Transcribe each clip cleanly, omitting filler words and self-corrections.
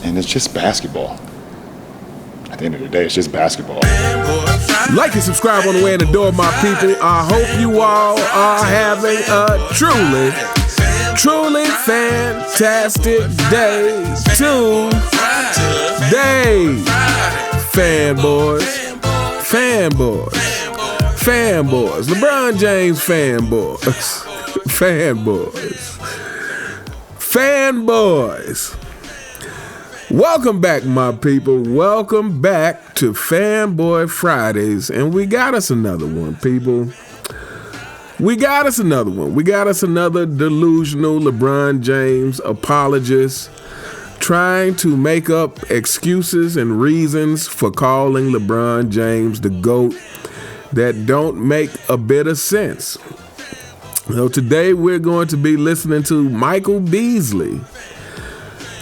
And it's just basketball. At the end of the day, it's just basketball. Like and subscribe on the way in the door, my people. I hope you all are having a truly fantastic day today. Fanboys. LeBron James fanboys. Welcome back, my people. Welcome back to Fanboy Fridays. And we got us another one, people. We got us another delusional LeBron James apologist trying to make up excuses and reasons for calling LeBron James the GOAT that don't make a bit of sense. So today we're going to be listening to Michael Beasley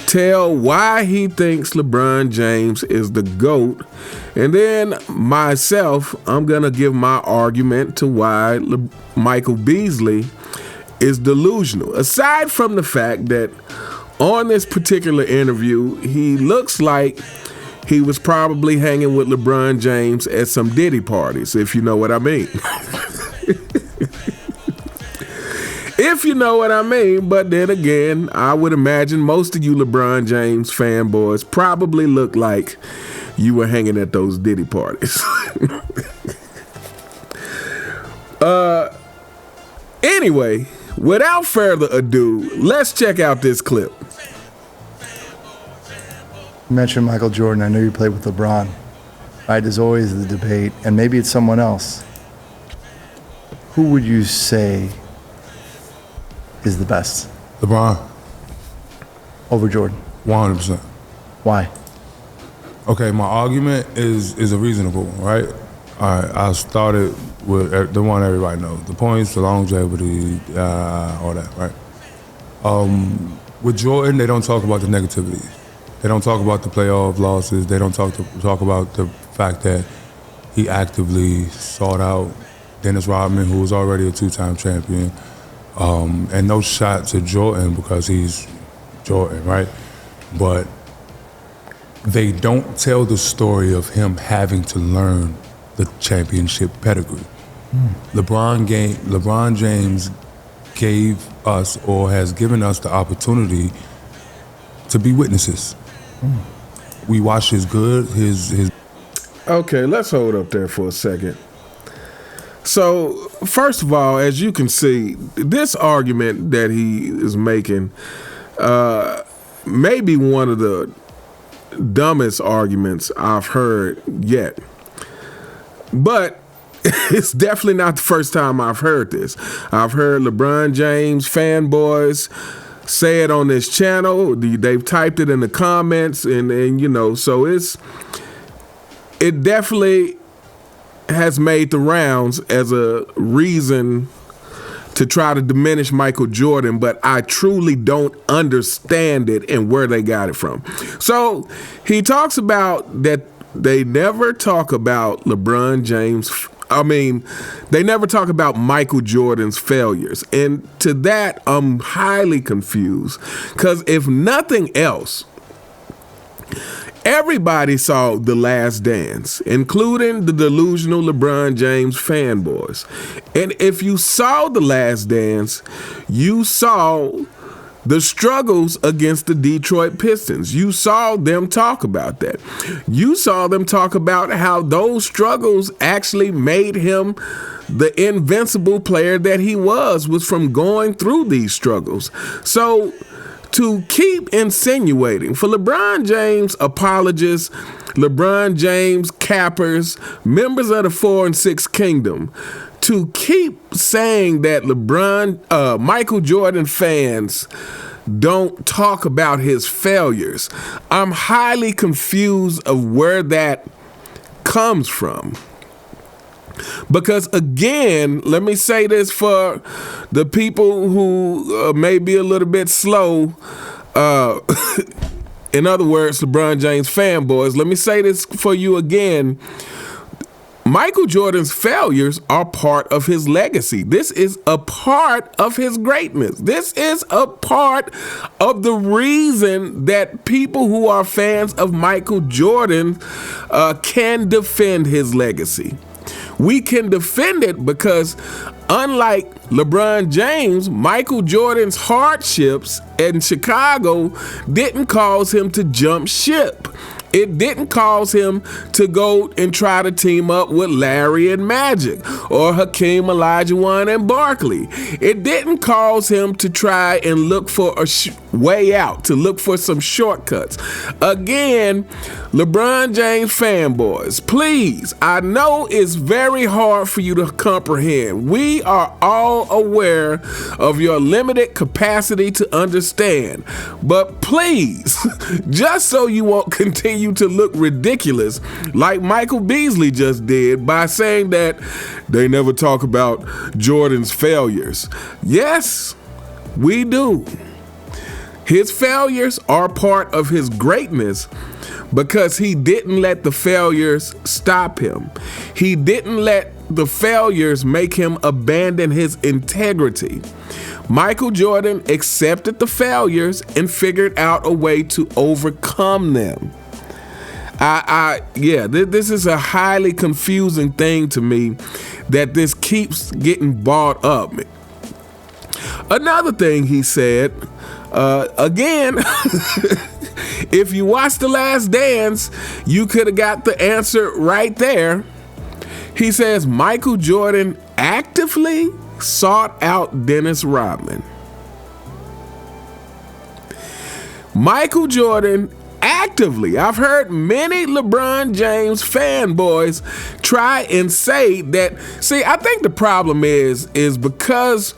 tell why he thinks LeBron James is the GOAT. And then myself, I'm going to give my argument to why Michael Beasley is delusional. Aside from the fact that on this particular interview, he looks like he was probably hanging with LeBron James at some Diddy parties, if you know what I mean. If you know what I mean. But then again, I would imagine most of you LeBron James fanboys probably look like you were hanging at those Diddy parties. Anyway, without further ado, let's check out this clip. You mentioned Michael Jordan. I know you played with LeBron. Right, there's always the debate, and maybe it's someone else. Who would you say is the best? LeBron. Over Jordan? 100%. Why? Okay, my argument is a reasonable one, right? All right, I started with the one everybody knows. The points, the longevity, all that, right? With Jordan, they don't talk about the negativity. They don't talk about the playoff losses. They don't talk about the fact that he actively sought out Dennis Rodman, who was already a two-time champion. And no shot to Jordan because he's Jordan, right? But they don't tell the story of him having to learn the championship pedigree. LeBron James gave us, or has given us, the opportunity to be witnesses. We watch his good, his. Okay, let's hold up there for a second. So, first of all, as you can see, this argument that he is making may be one of the dumbest arguments I've heard yet. But it's definitely not the first time I've heard this. I've heard LeBron James fanboys say it on this channel. They've typed it in the comments, and you know, so it definitely has made the rounds as a reason to try to diminish Michael Jordan, but I truly don't understand it and where they got it from. So he talks about that they never talk about LeBron James. They never talk about Michael Jordan's failures. And to that, I'm highly confused. Because if nothing else, everybody saw The Last Dance, including the delusional LeBron James fanboys. And if you saw The Last Dance, you saw the struggles against the Detroit Pistons. You saw them talk about that. You saw them talk about how those struggles actually made him the invincible player that he was from going through these struggles. So to keep insinuating, for LeBron James apologists, LeBron James cappers, members of the 4 and 6 Kingdom, to keep saying that Michael Jordan fans don't talk about his failures, I'm highly confused of where that comes from. Because again, let me say this for the people who may be a little bit slow. In other words, LeBron James fanboys, let me say this for you again. Michael Jordan's failures are part of his legacy. This is a part of his greatness. This is a part of the reason that people who are fans of Michael Jordan can defend his legacy. We can defend it because, unlike LeBron James, Michael Jordan's hardships in Chicago didn't cause him to jump ship. It didn't cause him to go and try to team up with Larry and Magic or Hakeem Olajuwon and Barkley. It didn't cause him to try and look for a way out, to look for some shortcuts. Again, LeBron James fanboys, please, I know it's very hard for you to comprehend. We are all aware of your limited capacity to understand. But please, just so you won't continue to look ridiculous like Michael Beasley just did by saying that they never talk about Jordan's failures. Yes, we do. His failures are part of his greatness because he didn't let the failures stop him. He didn't let the failures make him abandon his integrity. Michael Jordan accepted the failures and figured out a way to overcome them. This is a highly confusing thing to me that this keeps getting brought up. Another thing he said, again, if you watch The Last Dance, you could have got the answer right there. He says Michael Jordan actively sought out Dennis Rodman. Michael Jordan actively, I've heard many LeBron James fanboys try and say that. See, I think the problem is because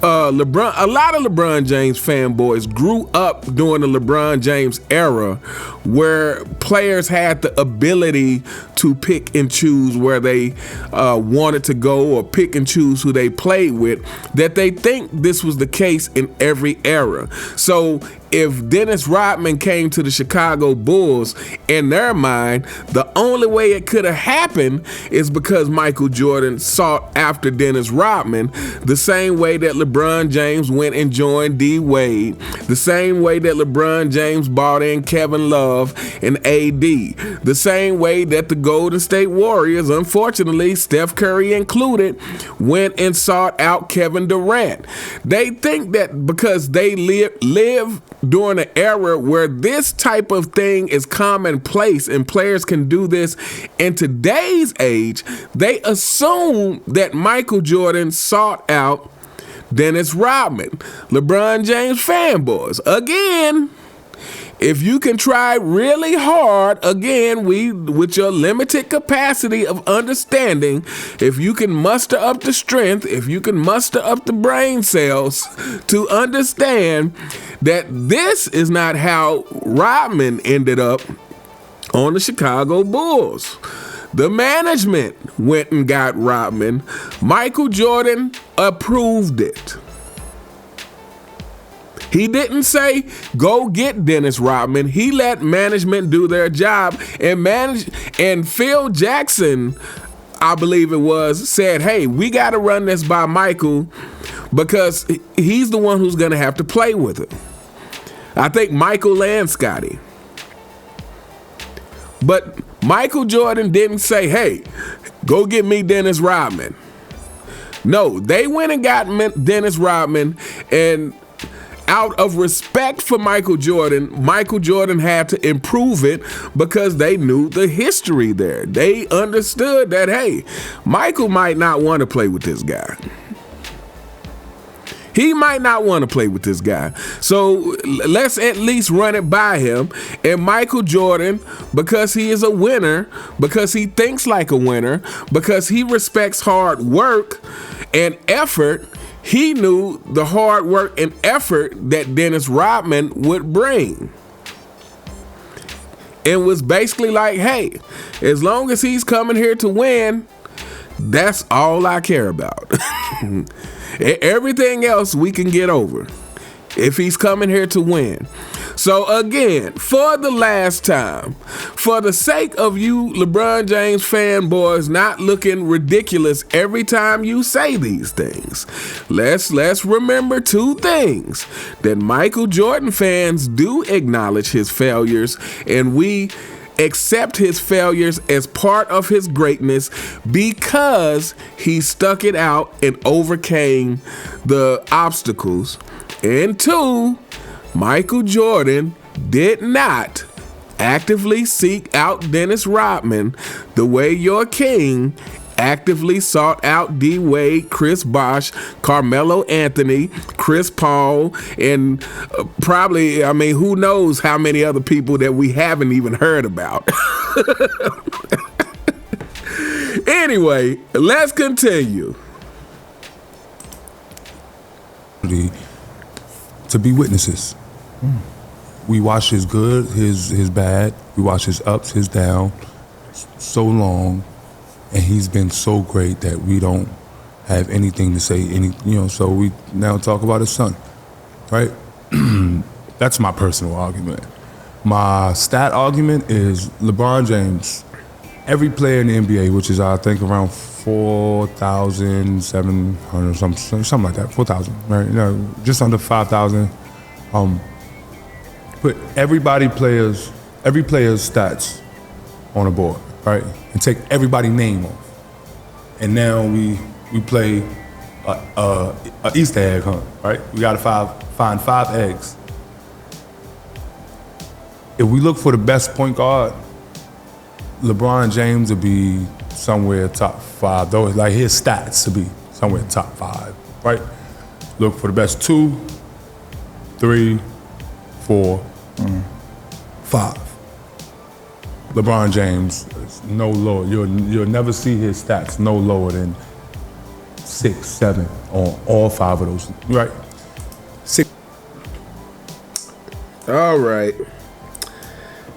a lot of LeBron James fanboys grew up during the LeBron James era where players had the ability to pick and choose where they wanted to go or pick and choose who they played with, that they think this was the case in every era. So if Dennis Rodman came to the Chicago Bulls, in their mind, the only way it could have happened is because Michael Jordan sought after Dennis Rodman, the same way that LeBron James went and joined D. Wade, the same way that LeBron James bought in Kevin Love and AD, the same way that the Golden State Warriors, unfortunately, Steph Curry included, went and sought out Kevin Durant. They think that because they live during an era where this type of thing is commonplace and players can do this in today's age, they assume that Michael Jordan sought out Dennis Rodman. LeBron James fanboys, again, if you can try really hard, again, with your limited capacity of understanding, if you can muster up the strength, if you can muster up the brain cells to understand that this is not how Rodman ended up on the Chicago Bulls. The management went and got Rodman. Michael Jordan approved it. He didn't say, go get Dennis Rodman. He let management do their job, and Phil Jackson, I believe it was, said, hey, we got to run this by Michael because he's the one who's going to have to play with it. I think Michael and Scotty. But Michael Jordan didn't say, hey, go get me Dennis Rodman. No, they went and got Dennis Rodman, and out of respect for Michael Jordan had to improve it because they knew the history there. They understood that, hey, Michael might not want to play with this guy. He might not want to play with this guy. So let's at least run it by him. And Michael Jordan, because he is a winner, because he thinks like a winner, because he respects hard work and effort, he knew the hard work and effort that Dennis Rodman would bring. And was basically like, hey, as long as he's coming here to win, that's all I care about. Everything else we can get over if he's coming here to win. So again, for the last time, for the sake of you LeBron James fanboys not looking ridiculous every time you say these things, let's remember two things. That Michael Jordan fans do acknowledge his failures, and we accept his failures as part of his greatness because he stuck it out and overcame the obstacles. And two, Michael Jordan did not actively seek out Dennis Rodman the way your king actively sought out D. Wade, Chris Bosh, Carmelo Anthony, Chris Paul, and probably, who knows how many other people that we haven't even heard about. Anyway, let's continue. To be witnesses. We watch his good, his bad. We watch his ups, his down, so long, and he's been so great that we don't have anything to say. So we now talk about his son, right? That's my personal argument. My stat argument is LeBron James. Every player in the NBA, which is I think around 4,700, something like that, 4,000, right? Just under 5,000. Put every player's stats on a board, right? And take everybody's name off. And now we play a Easter egg hunt, right? We gotta find 5 eggs. If we look for the best point guard, LeBron James would be somewhere top 5. Though, like his stats to be somewhere top 5, right? Look for the best 2, 3, 4, 5. LeBron James is no lower. You'll never see his stats no lower than 6, 7 on all 5 of those. Right? 6. All right.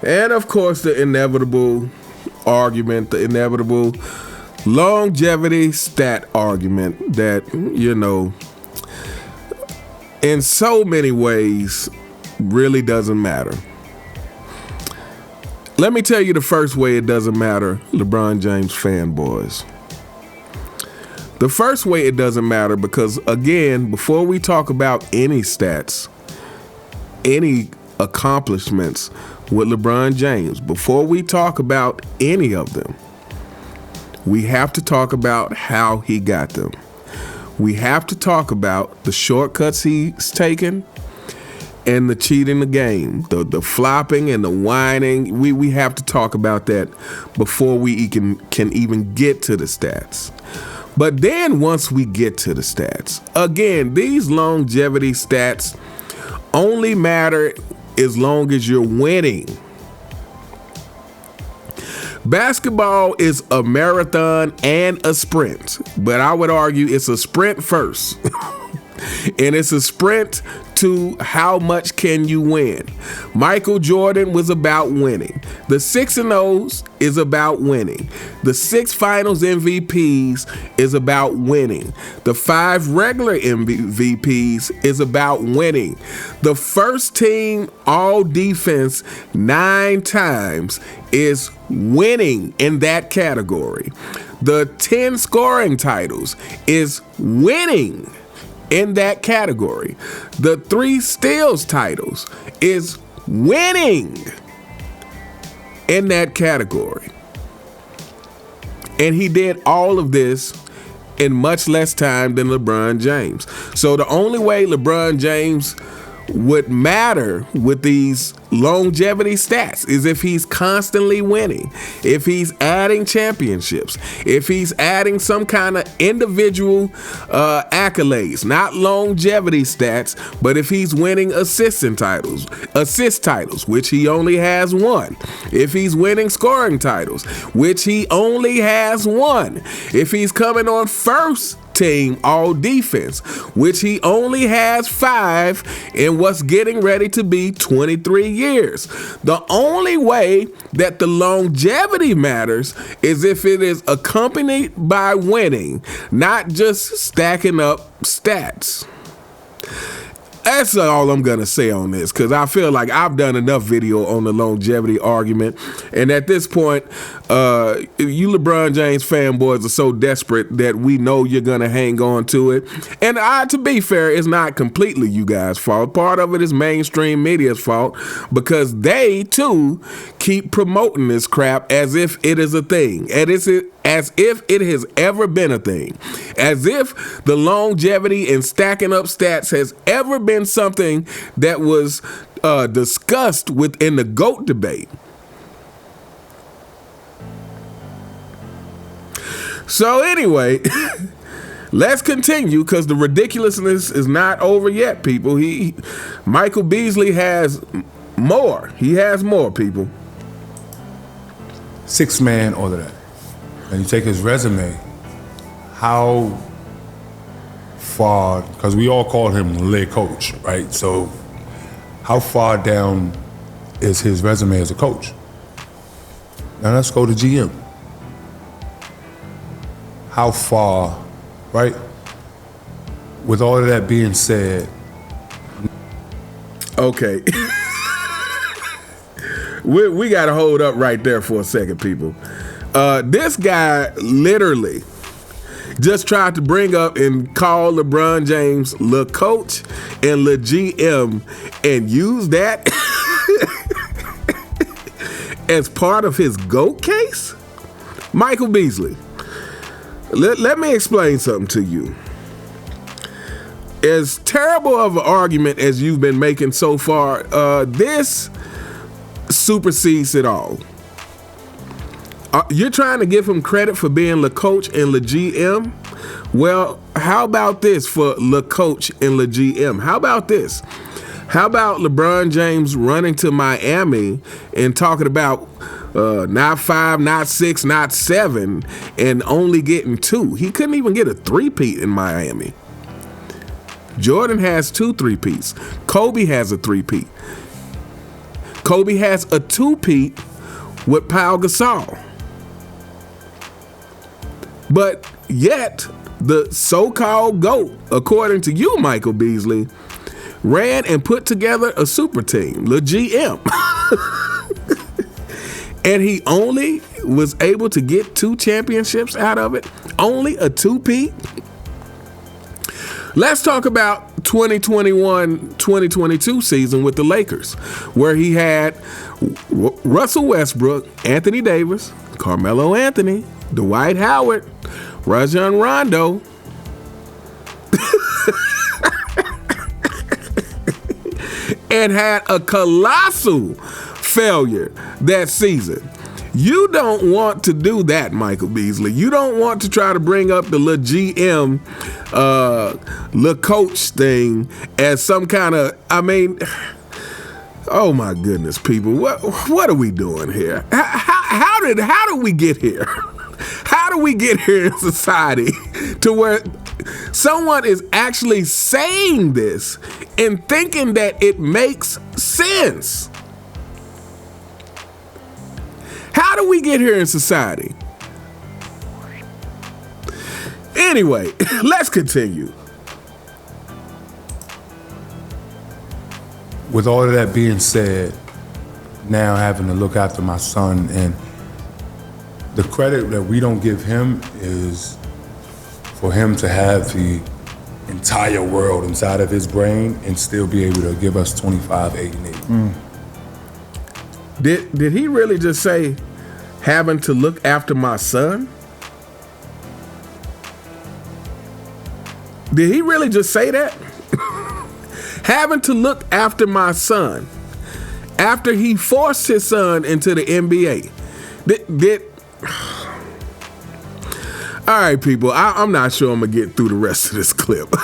And of course, the inevitable argument, the inevitable longevity stat argument that, in so many ways really doesn't matter. Let me tell you the first way it doesn't matter, LeBron James fanboys. The first way it doesn't matter because, again, before we talk about any stats, any accomplishments with LeBron James, before we talk about any of them, we have to talk about how he got them. We have to talk about the shortcuts he's taken and the cheating the game, the flopping and the whining. We have to talk about that before we can even get to the stats. But then once we get to the stats, again, these longevity stats only matter as long as you're winning. Basketball is a marathon and a sprint, but I would argue it's a sprint first. And it's a sprint to how much can you win. Michael Jordan was about winning. The 6-0s is about winning. The 6 finals MVPs is about winning. The 5 regular MVPs is about winning. The first team all defense 9 times is winning in that category. The 10 scoring titles is winning in that category. The 3 steals titles is winning in that category. And he did all of this in much less time than LeBron James. So the only way LeBron James would matter with these longevity stats is if he's constantly winning, if he's adding championships, if he's adding some kind of individual accolades, not longevity stats, but if he's winning assist titles, which he only has 1, if he's winning scoring titles, which he only has 1, if he's coming on first team all defense, which he only has 5 in what's getting ready to be 23 years. The only way that the longevity matters is if it is accompanied by winning, not just stacking up stats. That's all I'm gonna say on this, because I feel like I've done enough video on the longevity argument, and at this point, you LeBron James fanboys are so desperate that we know you're gonna hang on to it. And to be fair, it's not completely you guys' fault. Part of it is mainstream media's fault, because they too keep promoting this crap as if it is a thing, as if it has ever been a thing, as if the longevity and stacking up stats has ever been something that was discussed within the GOAT debate. So anyway, let's continue, because the ridiculousness is not over yet, people. Michael Beasley has more. He has more, people. 6 man, all of that. And you take his resume, how far, because we all call him Le Coach, right? So how far down is his resume as a coach? Now let's go to GM. How far, right? With all of that being said. Okay. we got to hold up right there for a second, people. This guy literally just tried to bring up and call LeBron James Le Coach and Le GM and use that as part of his GOAT case? Michael Beasley, let me explain something to you. As terrible of an argument as you've been making so far, this supersedes it all. You're trying to give him credit for being Le Coach and Le GM? Well, how about this for Le Coach and Le GM? How about this? How about LeBron James running to Miami and talking about not 5, not 6, not 7, and only getting 2? He couldn't even get a 3-peat in Miami. Jordan has 2 3-peats. Kobe has a 3-peat. Kobe has a 2-peat with Pau Gasol. But yet, the so-called GOAT, according to you, Michael Beasley, ran and put together a super team, Le GM. And he only was able to get 2 championships out of it? Only a 2-peat? Let's talk about 2021-2022 season with the Lakers, where he had Russell Westbrook, Anthony Davis, Carmelo Anthony, Dwight Howard, Rajon Rondo, and had a colossal failure that season. You don't want to do that, Michael Beasley. You don't want to try to bring up the Le GM, Le Coach thing as some kind of, oh my goodness, people. What are we doing here? How did we get here? How do we get here in society to where someone is actually saying this and thinking that it makes sense? How do we get here in society? Anyway, let's continue. With all of that being said, now having to look after my son, and the credit that we don't give him is for him to have the entire world inside of his brain and still be able to give us 25, 8, and 8. Did he really just say having to look after my son? Did he really just say that? Having to look after my son after he forced his son into the NBA. All right, people, I'm not sure I'm going to get through the rest of this clip.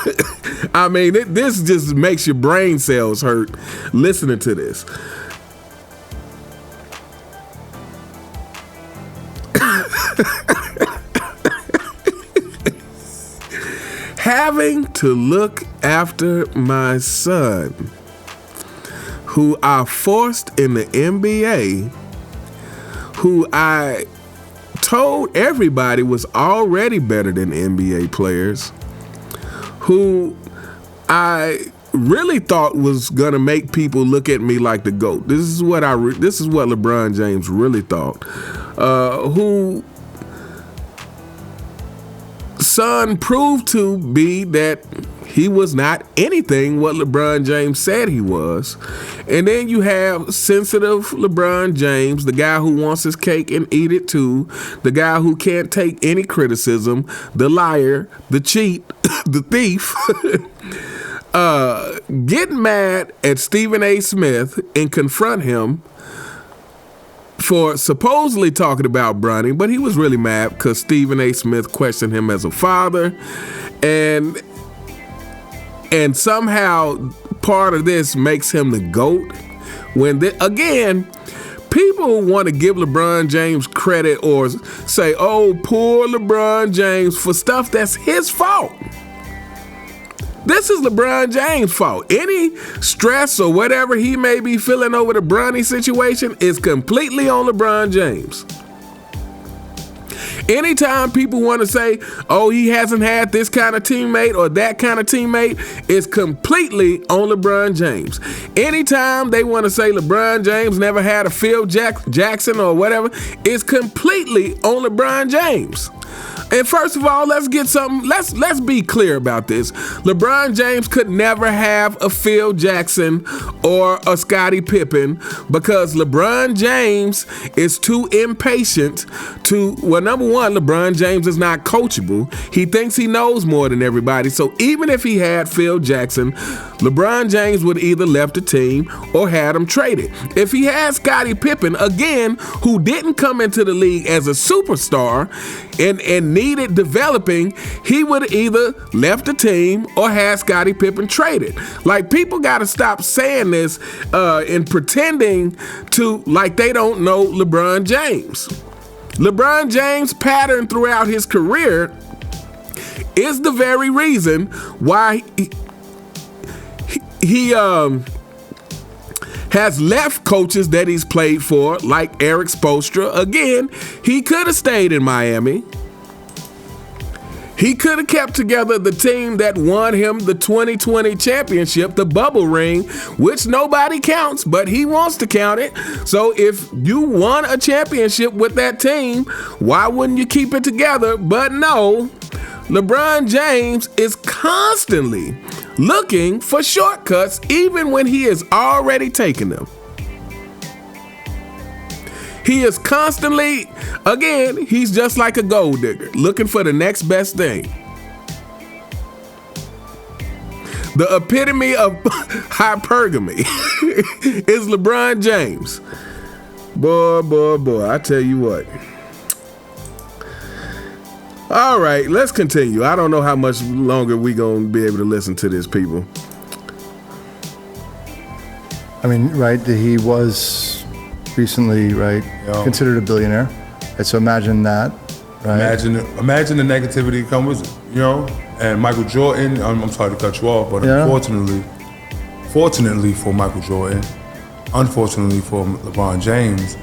This just makes your brain cells hurt listening to this. Having to look after my son, who I forced in the NBA, who I told everybody was already better than NBA players, who I really thought was gonna make people look at me like the GOAT. This is what LeBron James really thought. Who son proved to be that he was not anything what LeBron James said he was. And then you have sensitive LeBron James, the guy who wants his cake and eat it too, the guy who can't take any criticism, the liar, the cheat, the thief, getting mad at Stephen A. Smith and confront him for supposedly talking about Bronny, but he was really mad because Stephen A. Smith questioned him as a father, and somehow part of this makes him the GOAT. When again, people want to give LeBron James credit or say, "Oh, poor LeBron James," for stuff that's his fault. This is LeBron James' fault. Any stress or whatever he may be feeling over the Bronny situation is completely on LeBron James. Anytime people want to say, oh, he hasn't had this kind of teammate or that kind of teammate, it's completely on LeBron James. Anytime they want to say LeBron James never had a Phil Jackson or whatever, it's completely on LeBron James. And first of all, let's be clear about this. LeBron James could never have a Phil Jackson or a Scottie Pippen because LeBron James is too impatient to, well, number one, LeBron James is not coachable. He thinks he knows more than everybody. So even if he had Phil Jackson, LeBron James would either left the team or had him traded. If he had Scottie Pippen, again, who didn't come into the league as a superstar and needed developing, he would either left the team or had Scottie Pippen traded. Like, people got to stop saying this and pretending to like they don't know LeBron James. LeBron James' pattern throughout his career is the very reason why he has left coaches that he's played for, like Eric Spoelstra. Again, he could have stayed in Miami. He could have kept together the team that won him the 2020 championship, the bubble ring, which nobody counts, but he wants to count it. So if you won a championship with that team, why wouldn't you keep it together? But no, LeBron James is constantly looking for shortcuts, even when he is already taking them. He is constantly, again, he's just like a gold digger, looking for the next best thing. The epitome of hypergamy is LeBron James. Boy, I tell you what. All right, let's continue. I don't know how much longer we gonna be able to listen to this, people. I mean, right, he was recently, right, considered a billionaire. And so imagine that, right? Imagine the negativity that comes with it, you know? And Michael Jordan, I'm sorry to cut you off, but fortunately for Michael Jordan, unfortunately for LeBron James,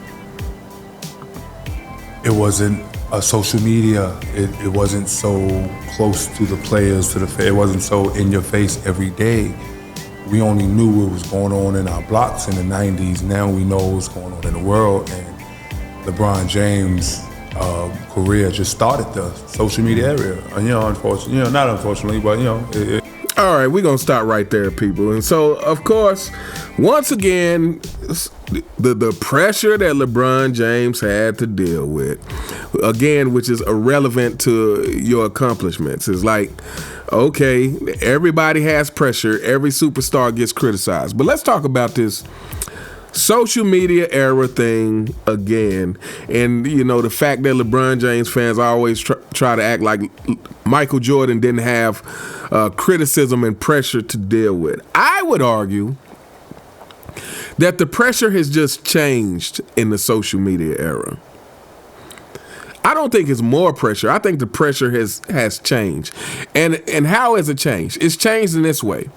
it wasn't a social media. It wasn't so close to the players, it wasn't so in your face every day. We only knew what was going on in our blocks in the 90s. Now we know what's going on in the world. And LeBron James' career just started the social media area. And, unfortunately, not unfortunately, but, All right, we're going to stop right there, people. And so, of course, once again, the pressure that LeBron James had to deal with, again, which is irrelevant to your accomplishments, is like, okay, everybody has pressure. Every superstar gets criticized. But let's talk about this social media era thing again. And, the fact that LeBron James fans always try to act like Michael Jordan didn't have criticism and pressure to deal with. I would argue that the pressure has just changed in the social media era. I don't think it's more pressure. I think the pressure has changed. And how has it changed? It's changed in this way.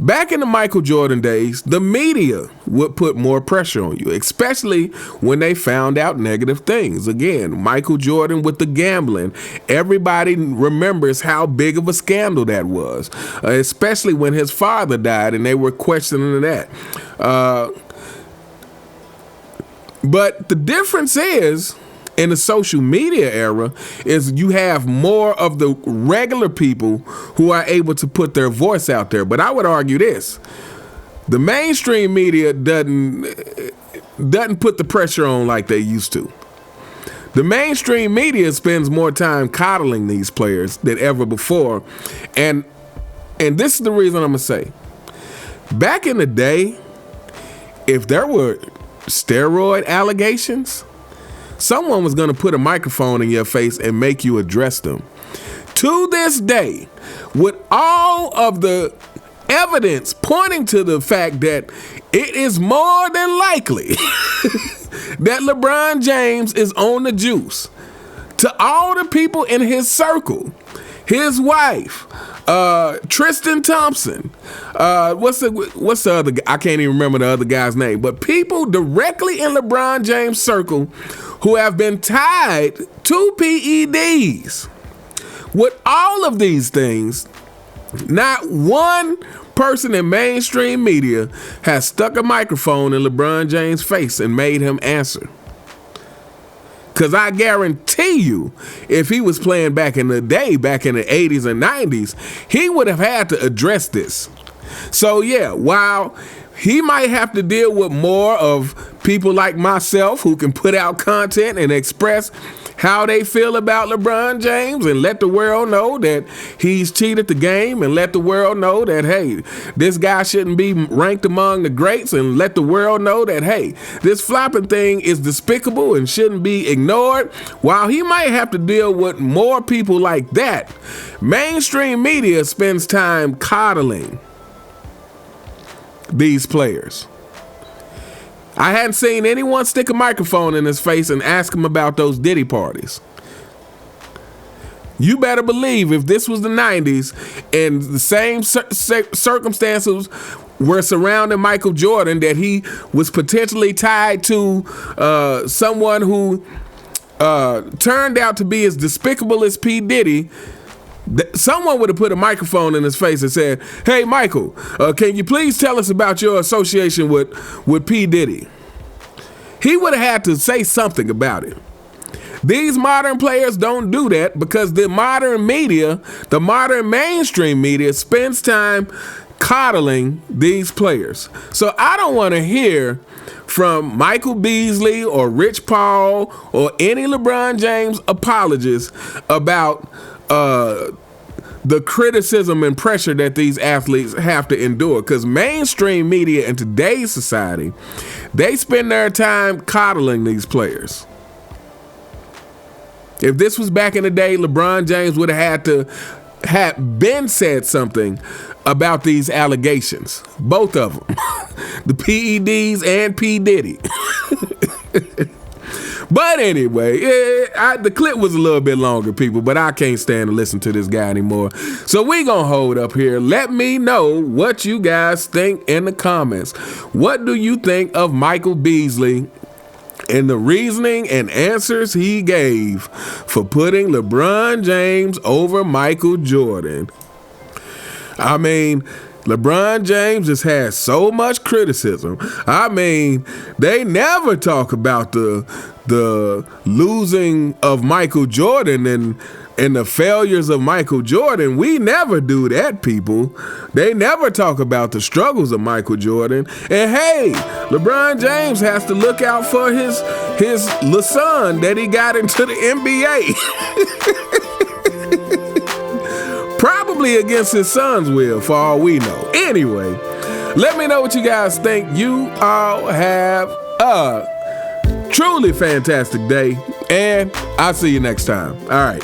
Back in the Michael Jordan days, the media would put more pressure on you, especially when they found out negative things. Again, Michael Jordan with the gambling. Everybody remembers how big of a scandal that was, especially when his father died and they were questioning that. But the difference is, in the social media era, is you have more of the regular people who are able to put their voice out there. But I would argue this: the mainstream media doesn't put the pressure on like they used to. The mainstream media spends more time coddling these players than ever before. And this is the reason I'm gonna say. Back in the day, if there were steroid allegations, someone was going to put a microphone in your face and make you address them. To this day, with all of the evidence pointing to the fact that it is more than likely that LeBron James is on the juice, to all the people in his circle, his wife, Tristan Thompson, what's the other guy? I can't even remember the other guy's name, but people directly in LeBron James' circle who have been tied to PEDs. With all of these things, not one person in mainstream media has stuck a microphone in LeBron James' face and made him answer. Because I guarantee you, if he was playing back in the day, back in the 80s and 90s, he would have had to address this. So yeah, while he might have to deal with more of people like myself who can put out content and express how they feel about LeBron James and let the world know that he's cheated the game, and let the world know that, hey, this guy shouldn't be ranked among the greats, and let the world know that, hey, this flopping thing is despicable and shouldn't be ignored. While he might have to deal with more people like that, mainstream media spends time coddling these players. I hadn't seen anyone stick a microphone in his face and ask him about those Diddy parties. You better believe if this was the 90s and the same circumstances were surrounding Michael Jordan, that he was potentially tied to someone who turned out to be as despicable as P. Diddy, someone would have put a microphone in his face and said, "Hey, Michael, can you please tell us about your association with P. Diddy?" He would have had to say something about it. These modern players don't do that because the modern media, the modern mainstream media, spends time coddling these players. So I don't want to hear from Michael Beasley or Rich Paul or any LeBron James apologists about the criticism and pressure that these athletes have to endure, because mainstream media in today's society, they spend their time coddling these players. If this was back in the day, LeBron James would have had to have been said something about these allegations, both of them, the PEDs and P. Diddy. But anyway, the clip was a little bit longer, people, but I can't stand to listen to this guy anymore. So we gonna hold up here. Let me know what you guys think in the comments. What do you think of Michael Beasley and the reasoning and answers he gave for putting LeBron James over Michael Jordan? I mean, LeBron James has had so much criticism. I mean, they never talk about the losing of Michael Jordan and the failures of Michael Jordan. We never do that, people. They never talk about the struggles of Michael Jordan. And hey, LeBron James has to look out for his son that he got into the NBA. Probably against his son's will, for all we know. Anyway, let me know what you guys think. You all have a truly fantastic day, and I'll see you next time. All right.